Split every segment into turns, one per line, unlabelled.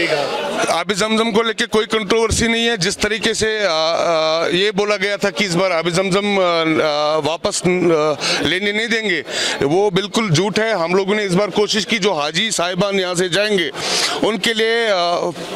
यही कहा।
आबी जमजम को लेके कोई कंट्रोवर्सी नहीं है। जिस तरीके से ये बोला गया था कि इस बार आबी जमजम वापस लेने नहीं देंगे, वो बिल्कुल झूठ है। हम लोगों ने इस बार कोशिश की, जो हाजी साहिबान यहाँ से जाएंगे उनके लिए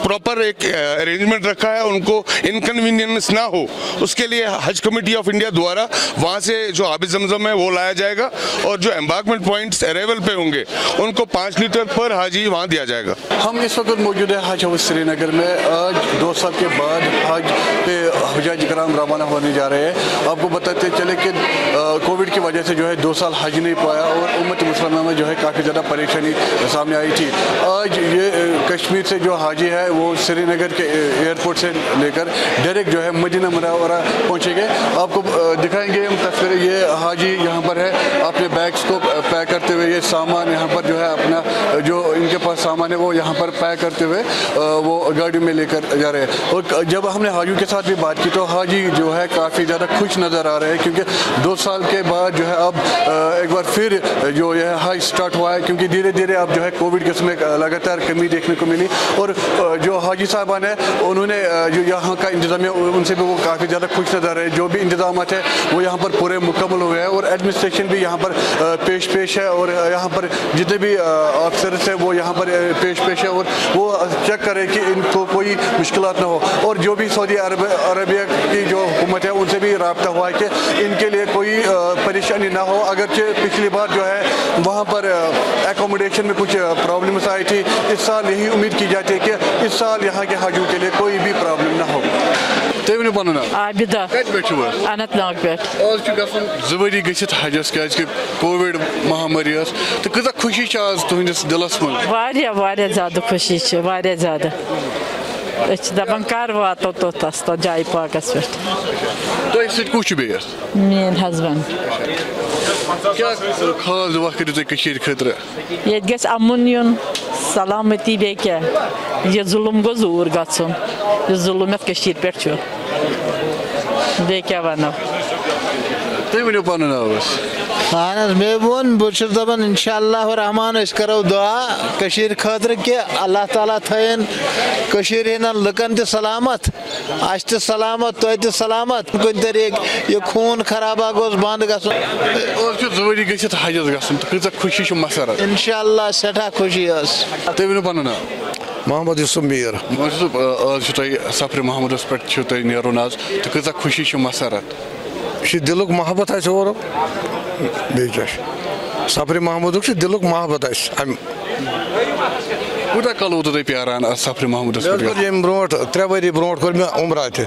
प्रॉपर एक अरेंजमेंट रखा है, उनको इनकन्वीनियंस ना हो उसके लिए हज कमेटी ऑफ इंडिया द्वारा वहाँ से जो आबी जमजम है वो लाया जाएगा, और जो एम्बार्कमेंट पॉइंट्स अरेवल पे होंगे उनको 5 लीटर पर हाजी वहाँ दिया जाएगा।
हम इस वक्त मौजूद है हज हाउस श्रीनगर में। आज 2 साल के बाद हज पे हुज्जाज कराम रवाना होने जा रहे हैं। आपको बताते चले कि कोविड की वजह से जो है 2 साल हज नहीं पाया और उम्मत मुसलमान में जो है काफ़ी ज़्यादा परेशानी सामने आई थी। आज ये कश्मीर से जो हाजी है वो श्रीनगर के एयरपोर्ट से लेकर डायरेक्ट जो है मदीना मुनव्वरा पहुँचेंगे। आपको दिखाएंगे हम तस्वीरें। ये हाजी यहाँ पर है, अपने बैग्स को पैक करते हुए, ये सामान यहाँ पर जो है अपना जो इनके पास सामान है वो यहाँ पर पैक करते हुए वो गाड़ी में लेकर जा रहे हैं। और जब हमने हाजियों के साथ भी बात की तो हाजी जो है काफ़ी ज़्यादा खुश नज़र आ रहे हैं, क्योंकि 2 साल के बाद जो है अब एक बार फिर जो यह हज स्टार्ट हुआ है, क्योंकि धीरे धीरे अब जो है कोविड के समय लगातार कमी देखने को मिली। और जो हाजी साहबान है उन्होंने जो यहाँ का इंतज़ामिया उनसे भी वो काफ़ी ज़्यादा खुश नज़र आ रहे हैं। जो भी इंतजाम है वो यहाँ पर पूरे मुकम्मल हुए हैं और एडमिनिस्ट्रेशन भी यहाँ पर पेश है, और यहाँ पर जितने भी अफसर है वो यहाँ पर पेश है, और वो चेक करें कि इनको कोई मुश्किलात ना हो। और जो भी सऊदी अरबिया की जो हुकूमत है उनसे भी रब्ता हुआ है कि इनके लिए कोई परेशानी ना हो। अगरचे पिछली बार जो है वहाँ पर एकोमोडेशन में कुछ प्रॉब्लम्स आई थी, इस साल यही उम्मीद की जाती है कि इस साल यहाँ के हाजियों के लिए कोई भी प्रॉब्लम ना हो। तेवनी बनना
आबिदा
कत पे छु
अनंतनाग पे
आज छु गसन 2 वरी गसित हजस के कोविड महामारी तो कत खुशी छ आज तुहंदिस दिलस मन।
वारिया ज्यादा खुशी छ, वारिया ज्यादा दपान कर वातो तोतस तो जाय पाकस पे।
तो सिट कुछ बेस
मेन हस्बैंड
क्या खास दुआ करियो तुम कशीर खतर?
ये गस अमुन युन सलामती बे क्या ये जुल्म गो दूर गछुन, ये जुल्म यत कशीर पे छु बे क्या वनो।
तुम वनो पन नावस।
اہن حظ مے وون بہٕ چھُس دَپان اِنشاء اللہ الرحمان أسۍ کَرو دُعا کٔشیٖرِ خٲطرٕ کہِ اللہ تعالیٰ تھٲیِن کٔشیٖرِ ہِنٛدٮ۪ن لُکَن تہِ سلامت، اَسہِ تہِ سلامت، تۄہہِ تہِ سلامت، کُنہِ طریٖقہٕ یہِ خوٗن خرابا گوٚژھ بنٛد گژھُن۔
آز چھُ 2 ؤری گٔژھِتھ حجس گژھُن تہٕ کۭژاہ خوشی چھِ مسرت؟
اِنشاء اللہ سٮ۪ٹھاہ خوشی ٲس۔
تُہۍ ؤنِو پنُن ناو۔
محمد یوسف میٖر۔
محمد یوسف آز چھُ تۄہہِ سفرِ محمدس پٮ۪ٹھ چھُو تۄہہِ نیرُن آز تہٕ کۭژاہ خوشی چھِ مسرت؟
یہِ چھُ دِلُک محبت اَسہِ اورُک، بیٚیہِ کیٛاہ چھُ سفرِ محمدُک چھُ دِلُک محبت اَسہِ اَمہِ
کوٗتاہ کال ووتوٕ تۄہہِ پیاران اَتھ سفرِ محمدس
مےٚ حظ
پٮ۪ٹھ؟
کوٚر ییٚمہِ برونٛٹھ 3 ؤری برونٛٹھ کوٚر مےٚ عمرہ تہِ،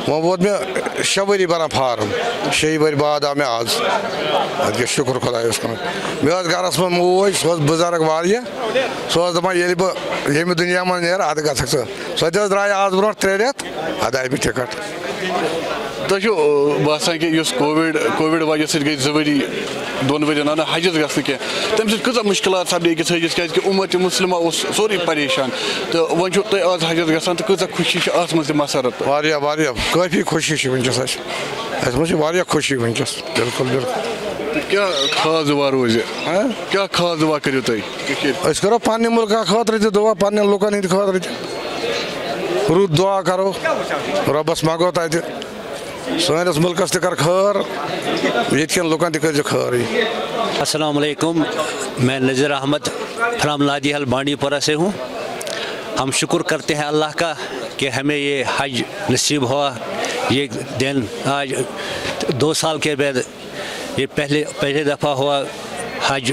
وۄنۍ ووت مےٚ 6 ؤری بَران فارم، 6 ؤری بعد آو مےٚ آز۔ اَدٕ کیٛاہ شُکُر خۄدایَس کُن۔ مےٚ ٲس گَرَس منٛز موج، سۄ ٲس بُزرٕگ واریاہ، سۄ ٲس دَپان ییٚلہِ بہٕ ییٚمہِ دُنیا منٛز نیرٕ اَدٕ گژھکھ ژٕ۔ سۄ تہِ حظ درٛاے آز برونٛٹھ 3 رٮ۪تھ، اَدٕ آیہِ مےٚ ٹِکٹ۔
تۄہہِ چھُو باسان کہِ یُس کووِڈ وجہ سۭتۍ گٔے 2 ؤری 2 ؤرین آو نہٕ حجس گژھنہٕ کینٛہہ، تَمہِ سۭتۍ کۭژاہ مُشکلات سپدے أکِس حجس، کیٛازِکہِ اُمت مُسلمہ اوس سورُے پریشان تہٕ وۄنۍ چھُو تُہۍ آز حجس گژھان تہٕ کۭژاہ خوشی چھِ اَتھ منٛز تہِ مسرت؟
واریاہ واریاہ کٲفی خوشی چھِ وٕنکٮ۪س اَسہِ، اَسہِ منٛز چھِ واریاہ خوشی وٕنکٮ۪س، بِلکُل بِلکُل۔
کیٛاہ خاص دُعا روزِ؟ کیٛاہ خاص دُعا کٔرِو تُہۍ؟
أسۍ کَرو پنٛنہِ مُلکہٕ خٲطرٕ تہِ دُعا، پنٛنٮ۪ن لُکن ہِنٛدِ خٲطرٕ تہِ رُت دُعا کَرو، رۄبس منٛگو تَتہِ سٲنِس مُلکس تہِ کر خٲر، ییٚتہِ کٮ۪ن لُکن تہِ کٔرۍزِ خٲرٕے۔
السلام علیکم، میں نذیر احمد فرام لادی حل بانڈی پورہ سے ہوں۔ ہم شکر کرتے ہیں اللہ کا کہ ہمیں یہ حج نصیب ہوا، یہ دن آج 2 سال کے بعد یہ پہلے دفعہ ہوا حج،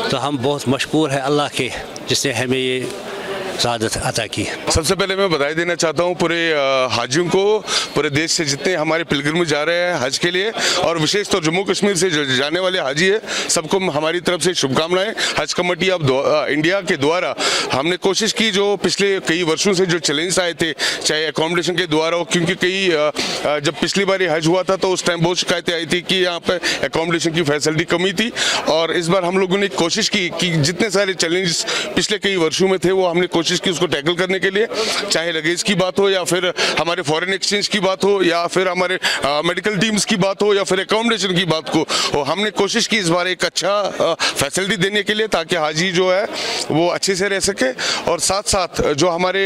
تو ہم بہت مشکور ہیں اللہ کے جس نے ہمیں یہ سعادت عطا کی۔
سب سے پہلے میں بدائی دینا چاہتا ہوں پورے حاجیوں کو، پورے دیش سے جتنے ہمارے پلگرمز جا رہے ہیں حج کے لیے، اور وشیش طور جموں کشمیر سے جو جانے والے حاجی ہیں سب کو ہماری طرف سے شبھ کامنائیں۔ حج کمیٹی آف انڈیا کے دوارا ہم نے کوشش کی، جو پچھلے کئی ورشوں سے جو چیلنج آئے تھے، چاہے اکوموڈیشن کے دوارا ہو، کیونکہ جب پچھلی بار حج ہوا تھا تو اس ٹائم بہت شکایتیں آئی تھی کہ یہاں پہ اکوموڈیشن کی فیسلٹی کمی تھی، اور اس بار ہم لوگوں نے کوشش کی کہ جتنے سارے چیلنجز پچھلے کئی ورشوں میں تھے وہ ہم نے کوشش कोशिश की उसको टैकल करने के लिए, चाहे लगेज की बात हो या फिर हमारे फॉरेन एक्सचेंज की बात हो या फिर हमारे मेडिकल टीम्स की बात हो या फिर एकोमोडेशन की बात को हमने कोशिश की इस बार एक अच्छा फैसिलिटी देने के लिए, ताकि हाजी जो है वो अच्छे से रह सके। और साथ साथ जो हमारे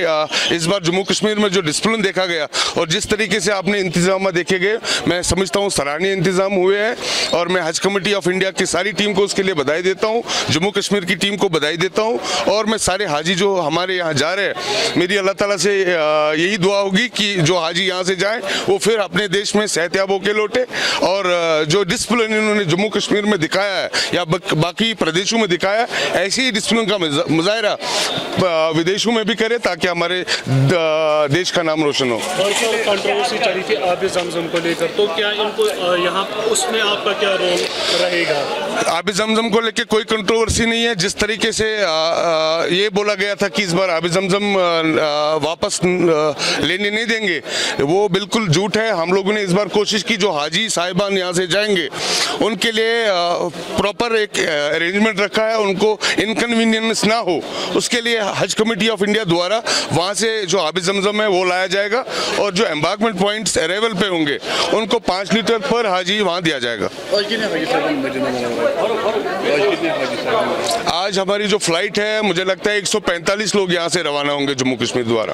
इस बार जम्मू कश्मीर में जो डिसिप्लिन देखा गया और जिस तरीके से आपने इंतजाम देखे गए, मैं समझता हूँ सराहनीय इंतजाम हुए हैं और मैं हज कमेटी ऑफ इंडिया की सारी टीम को उसके लिए बधाई देता हूँ, जम्मू कश्मीर की टीम को बधाई देता हूँ। और मैं सारे हाजी जो हमारे यहाँ जा रहे हैं, मेरी अल्लाह ताला से यही दुआ होगी कि जो हाजी यहाँ से जाएं वो फिर अपने देश में सेहतयाब होकर लौटे और जो डिसिप्लिन इन्होंने जम्मू कश्मीर में दिखाया है या बाकी प्रदेशों में दिखाया है, ऐसी ही डिसिप्लिन का मुजाहरा विदेशों में भी करे ताकि हमारे देश का नाम रोशन हो।
और सर कंट्रोवर्सी चली थी आब जमजम को लेकर, तो क्या इनको यहाँ उसमें आपका क्या रोल रहेगा?
आब जमजम को लेकर कोई कंट्रोवर्सी नहीं है। जिस तरीके से ये बोला गया था कि इस बार आब जमजम वापस लेने नहीं देंगे, वो बिल्कुल झूठ है। हम लोगों ने इस बार कोशिश की, जो हाजी साहिबान यहाँ से जाएंगे उनके लिए प्रॉपर एक अरेंजमेंट रखा है, उनको इनकन्वीनियंस ना हो उसके लिए हज कमेटी ऑफ इंडिया द्वारा वहाँ से जो आब जमजम है वो लाया जाएगा और जो एम्बार्कमेंट पॉइंट्स अरेवल पे होंगे उनको 5 लीटर पर हाजी वहाँ दिया जाएगा। आज हमारी जो फ्लाइट है, मुझे लगता है 145 लोग यहाँ से रवाना होंगे जम्मू कश्मीर द्वारा।